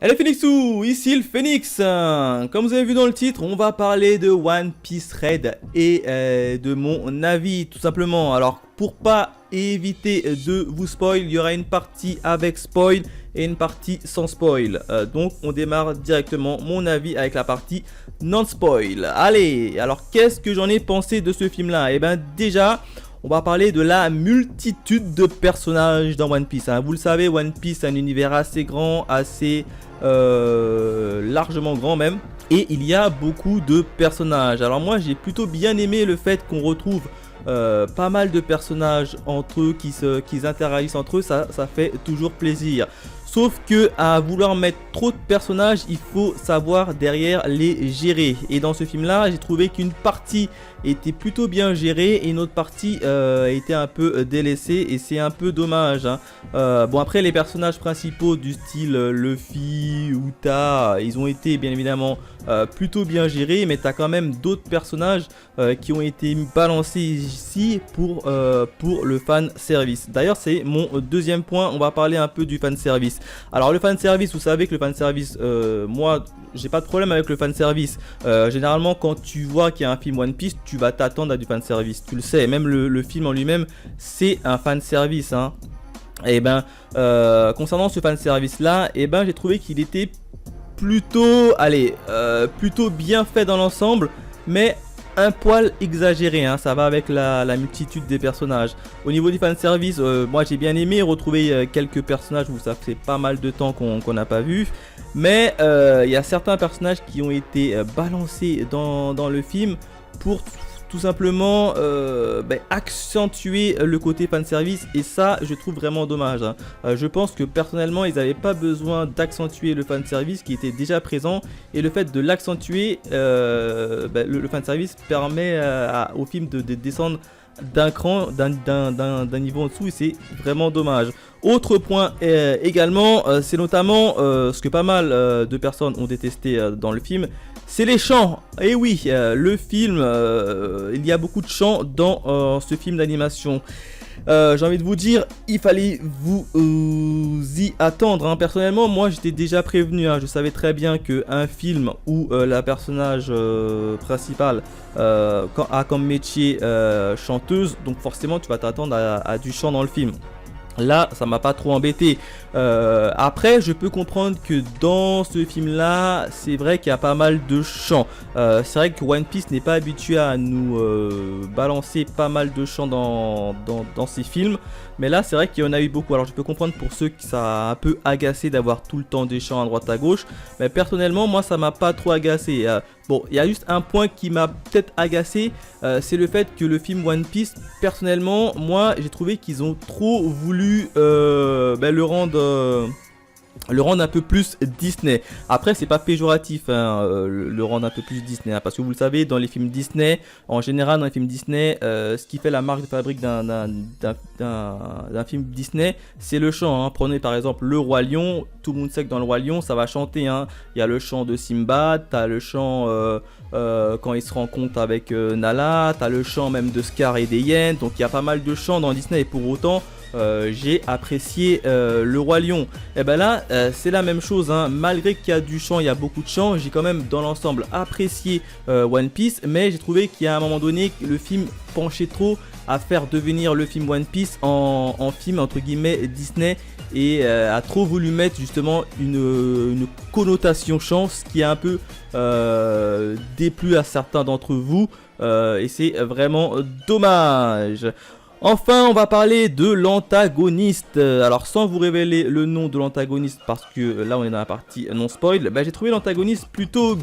Hello Phoenixou, ici le Phoenix. Comme vous avez vu dans le titre, on va parler de One Piece Red et de mon avis tout simplement. Alors pour pas éviter de vous spoil, il y aura une partie avec spoil et une partie sans spoil. Donc on démarre directement mon avis avec la partie non spoil. Allez, alors qu'est-ce que j'en ai pensé de ce film là? Eh ben déjà, on va parler de la multitude de personnages dans One Piece. Vous le savez, One Piece est un univers assez grand, assez largement grand même. Et il y a beaucoup de personnages. Alors moi j'ai plutôt bien aimé le fait qu'on retrouve pas mal de personnages entre eux qui interagissent entre eux. Ça fait toujours plaisir. Sauf que à vouloir mettre trop de personnages, il faut savoir derrière les gérer. Et dans ce film là, j'ai trouvé qu'une partie était plutôt bien gérée et une autre partie était un peu délaissée. Et c'est un peu dommage. Bon, après les personnages principaux du style Luffy, Uta, ils ont été bien évidemment plutôt bien gérés. Mais tu as quand même d'autres personnages qui ont été balancés ici pour le fan service. D'ailleurs c'est mon deuxième point, on va parler un peu du fan service. Alors le fan service, vous savez que le fan service, moi j'ai pas de problème avec le fan service. Généralement quand tu vois qu'il y a un film One Piece, tu vas t'attendre à du fan service, tu le sais. Même le film en lui-même c'est un fan service. Et ben concernant ce fan service là, et ben j'ai trouvé qu'il était plutôt, plutôt bien fait dans l'ensemble, mais un poil exagéré, ça va avec la multitude des personnages. Au niveau du fanservice, moi j'ai bien aimé retrouver quelques personnages où ça fait pas mal de temps qu'on n'a pas vu. Mais il y a certains personnages qui ont été balancés dans le film pour tout simplement accentuer le côté fanservice, et ça je trouve vraiment dommage. Je pense que personnellement ils n'avaient pas besoin d'accentuer le fanservice qui était déjà présent, et le fait de l'accentuer, le fanservice permet au film de descendre d'un cran, d'un niveau en dessous, et c'est vraiment dommage. Autre point également, c'est notamment ce que pas mal de personnes ont détesté dans le film, c'est les chants. Et oui, le film, il y a beaucoup de chants dans ce film d'animation. J'ai envie de vous dire, il fallait vous y attendre. Personnellement, moi j'étais déjà prévenu. Je savais très bien qu'un film où la personnage principale a comme métier chanteuse, donc forcément tu vas t'attendre à du chant dans le film. Là, ça m'a pas trop embêté. Après, je peux comprendre que dans ce film-là, c'est vrai qu'il y a pas mal de chants. C'est vrai que One Piece n'est pas habitué à nous balancer pas mal de chants dans ses films. Mais là, c'est vrai qu'il y en a eu beaucoup. Alors, je peux comprendre pour ceux qui ça a un peu agacé d'avoir tout le temps des chants à droite à gauche. Mais personnellement, moi, ça m'a pas trop agacé. Bon, il y a juste un point qui m'a peut-être agacé, c'est le fait que le film One Piece, personnellement, moi, j'ai trouvé qu'ils ont trop voulu le rendre un peu plus Disney. Après, c'est pas péjoratif, le rendre un peu plus Disney, parce que vous le savez, dans les films Disney, en général, dans les films Disney, ce qui fait la marque de fabrique d'un film Disney, c'est le chant. Prenez par exemple le Roi Lion. Tout le monde sait que dans le Roi Lion, ça va chanter. Il y a le chant de Simba, t'as le chant quand il se rencontre avec Nala, t'as le chant même de Scar et des hyènes. Donc il y a pas mal de chants dans Disney, et pour autant j'ai apprécié le Roi Lion. Et ben là c'est la même chose, malgré qu'il y a du chant, il y a beaucoup de chant, j'ai quand même dans l'ensemble apprécié One Piece, mais j'ai trouvé qu'il y a un moment donné le film penchait trop à faire devenir le film One Piece en film entre guillemets Disney, et a trop voulu mettre justement une connotation chant, ce qui a un peu déplu à certains d'entre vous, et c'est vraiment dommage. Enfin, on va parler de l'antagoniste. Alors, sans vous révéler le nom de l'antagoniste, parce que là, on est dans la partie non spoil, j'ai trouvé l'antagoniste plutôt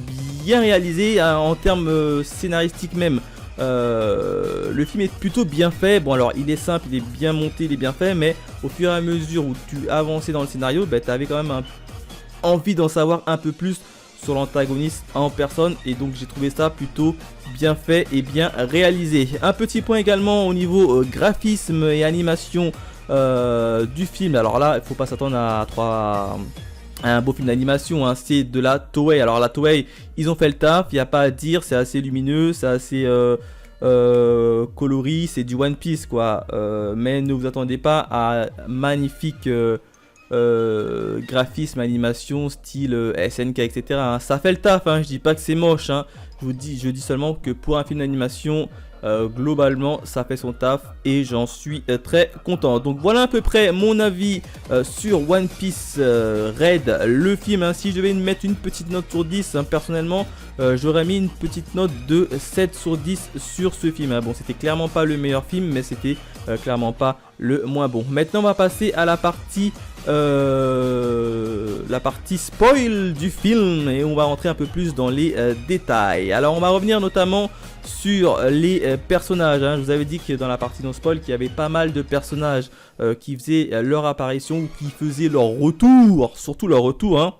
bien réalisé en termes scénaristiques même. Le film est plutôt bien fait. Bon, alors, il est simple, il est bien monté, il est bien fait, mais au fur et à mesure où tu avançais dans le scénario, tu avais quand même envie d'en savoir un peu plus sur l'antagoniste en personne, et donc j'ai trouvé ça plutôt bien fait et bien réalisé. Un petit point également au niveau graphisme et animation du film. Alors là, il faut pas s'attendre à un beau film d'animation, c'est de la Toei. Alors la Toei, ils ont fait le taf, il n'y a pas à dire, c'est assez lumineux, c'est assez coloris, c'est du One Piece quoi. Mais ne vous attendez pas à magnifique graphisme, animation, style SNK, etc. Hein. Ça fait le taf, hein. Je dis pas que c'est moche, hein. Je dis seulement que pour un film d'animation, globalement ça fait son taf et j'en suis très content. Donc voilà à peu près mon avis sur One Piece Red, le film, hein. Si je devais mettre une petite note sur 10, hein, personnellement j'aurais mis une petite note de 7 sur 10 sur ce film, hein. Bon, c'était clairement pas le meilleur film, mais c'était clairement pas le moins bon. Maintenant on va passer à la partie spoil du film et on va rentrer un peu plus dans les détails. Alors on va revenir notamment sur les personnages, hein. Je vous avais dit que dans la partie non spoil qu'il y avait pas mal de personnages qui faisaient leur apparition ou qui faisaient leur retour, surtout leur retour, hein.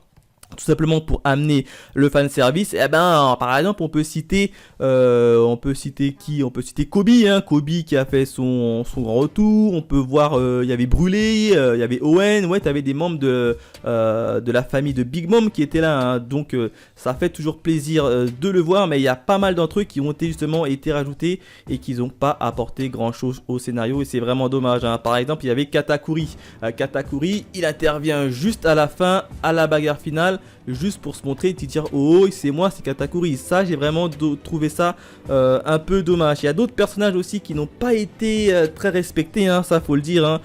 Tout simplement pour amener le fan service. Et ben par exemple on peut citer qui? On peut citer Kobe, hein. Kobe qui a fait son grand retour. On peut voir il y avait Brûlé, il y avait Owen. Ouais, t'avais des membres de la famille de Big Mom qui étaient là, hein. Donc ça fait toujours plaisir de le voir, mais il y a pas mal d'entre eux qui ont été rajoutés et qui n'ont pas apporté grand chose au scénario et c'est vraiment dommage, hein. Par exemple il y avait Katakuri. Katakuri il intervient juste à la fin, à la bagarre finale, juste pour se montrer et te dire oh c'est moi, c'est Katakuri. Ça j'ai vraiment trouvé ça un peu dommage. Il y a d'autres personnages aussi qui n'ont pas été très respectés, hein, ça faut le dire, hein.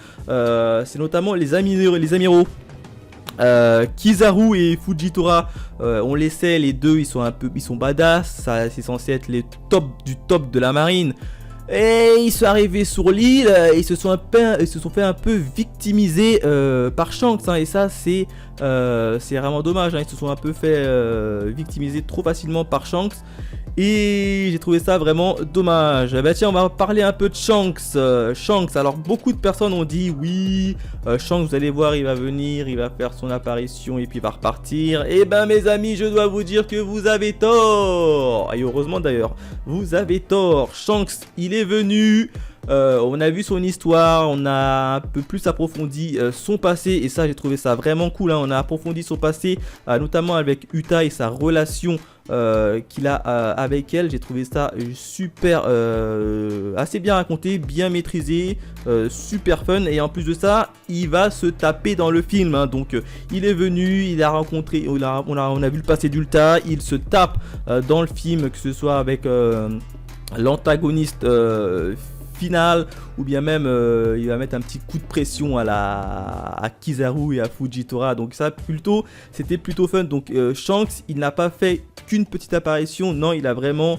C'est notamment les amiraux. Kizaru et Fujitora, on les sait, les deux ils sont badass, ça c'est censé être les top du top de la marine. Et ils sont arrivés sur l'île, ils se sont fait un peu victimiser par Shanks, hein, et ça c'est vraiment dommage, hein. Ils se sont un peu fait victimiser trop facilement par Shanks. Et j'ai trouvé ça vraiment dommage. Bah tiens, on va parler un peu de Shanks. Shanks, alors beaucoup de personnes ont dit oui, Shanks, vous allez voir, il va venir, il va faire son apparition et puis il va repartir. Et ben mes amis, je dois vous dire que vous avez tort. Et heureusement d'ailleurs, vous avez tort. Shanks, il est venu. On a vu son histoire, on a un peu plus approfondi son passé et ça j'ai trouvé ça vraiment cool, hein. On a approfondi son passé notamment avec Uta et sa relation qu'il a avec elle. J'ai trouvé ça super, assez bien raconté, bien maîtrisé, super fun et en plus de ça il va se taper dans le film, hein. Donc il est venu, il a rencontré, on a vu le passé d'Uta, il se tape dans le film, que ce soit avec l'antagoniste finale ou bien même il va mettre un petit coup de pression à Kizaru et à Fujitora, donc ça c'était plutôt fun. Donc Shanks il n'a pas fait qu'une petite apparition, non, il a vraiment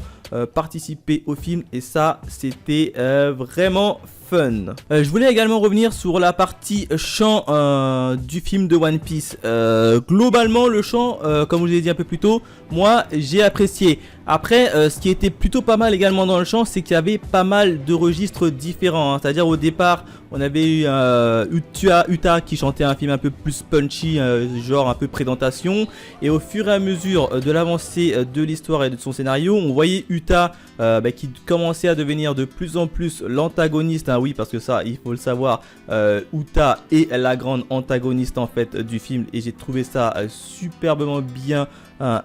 participé au film et ça c'était vraiment fun. Je voulais également revenir sur la partie chant du film de One Piece. Globalement le chant, comme je vous l'ai dit un peu plus tôt, moi j'ai apprécié. Après ce qui était plutôt pas mal également dans le chant, c'est qu'il y avait pas mal de registres différents, hein. C'est-à-dire au départ on avait eu Uta qui chantait un film un peu plus punchy, genre un peu présentation, et au fur et à mesure de l'avancée de l'histoire et de son scénario, on voyait Uta qui commençait à devenir de plus en plus l'antagoniste, hein. Oui, parce que ça il faut le savoir, Uta est la grande antagoniste en fait du film et j'ai trouvé ça superbement bien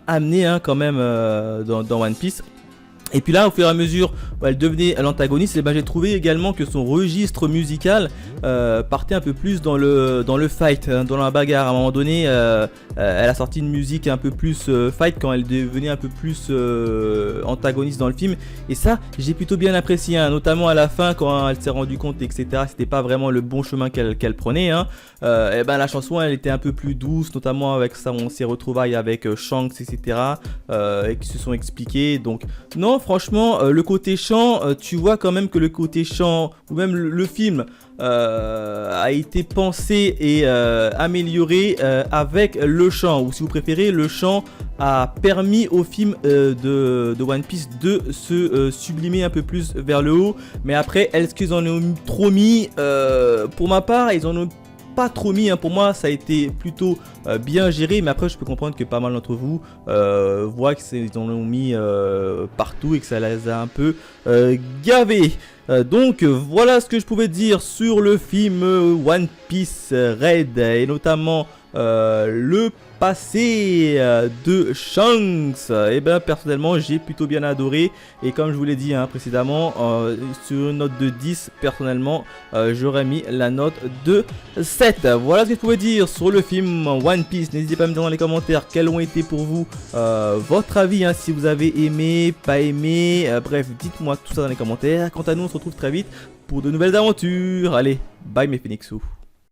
amené, hein, quand même dans One Piece. Et puis là, au fur et à mesure où elle devenait l'antagoniste, ben, j'ai trouvé également que son registre musical partait un peu plus dans le fight, hein, dans la bagarre. À un moment donné, elle a sorti une musique un peu plus fight quand elle devenait un peu plus antagoniste dans le film. Et ça, j'ai plutôt bien apprécié, hein, notamment à la fin quand elle s'est rendue compte, etc. C'était pas vraiment le bon chemin qu'elle prenait, hein. Et ben la chanson, elle était un peu plus douce, notamment avec ses retrouvailles avec Shanks, etc. Et qui se sont expliquées. Donc non, franchement, le côté chant, tu vois quand même que le côté chant, ou même le film, a été pensé et amélioré avec le chant, ou si vous préférez, le chant a permis au film de One Piece de se sublimer un peu plus vers le haut. Mais après, est-ce qu'ils en ont trop mis? Pour ma part, ils en ont pas trop mis, hein. Pour moi ça a été plutôt bien géré, mais après je peux comprendre que pas mal d'entre vous voient qu'ils en ont mis partout et que ça les a un peu gavés. Donc voilà ce que je pouvais dire sur le film One Piece Red et notamment le passé de Shanks? Et ben personnellement j'ai plutôt bien adoré, et comme je vous l'ai dit précédemment, sur une note de 10 personnellement j'aurais mis la note de 7. Voilà ce que je pouvais dire sur le film One Piece. N'hésitez pas à me dire dans les commentaires quels ont été pour vous votre avis, si vous avez aimé, pas aimé, bref dites-moi tout ça dans les commentaires. Quant à nous on se retrouve très vite pour de nouvelles aventures. Allez, bye mes Phoenixous.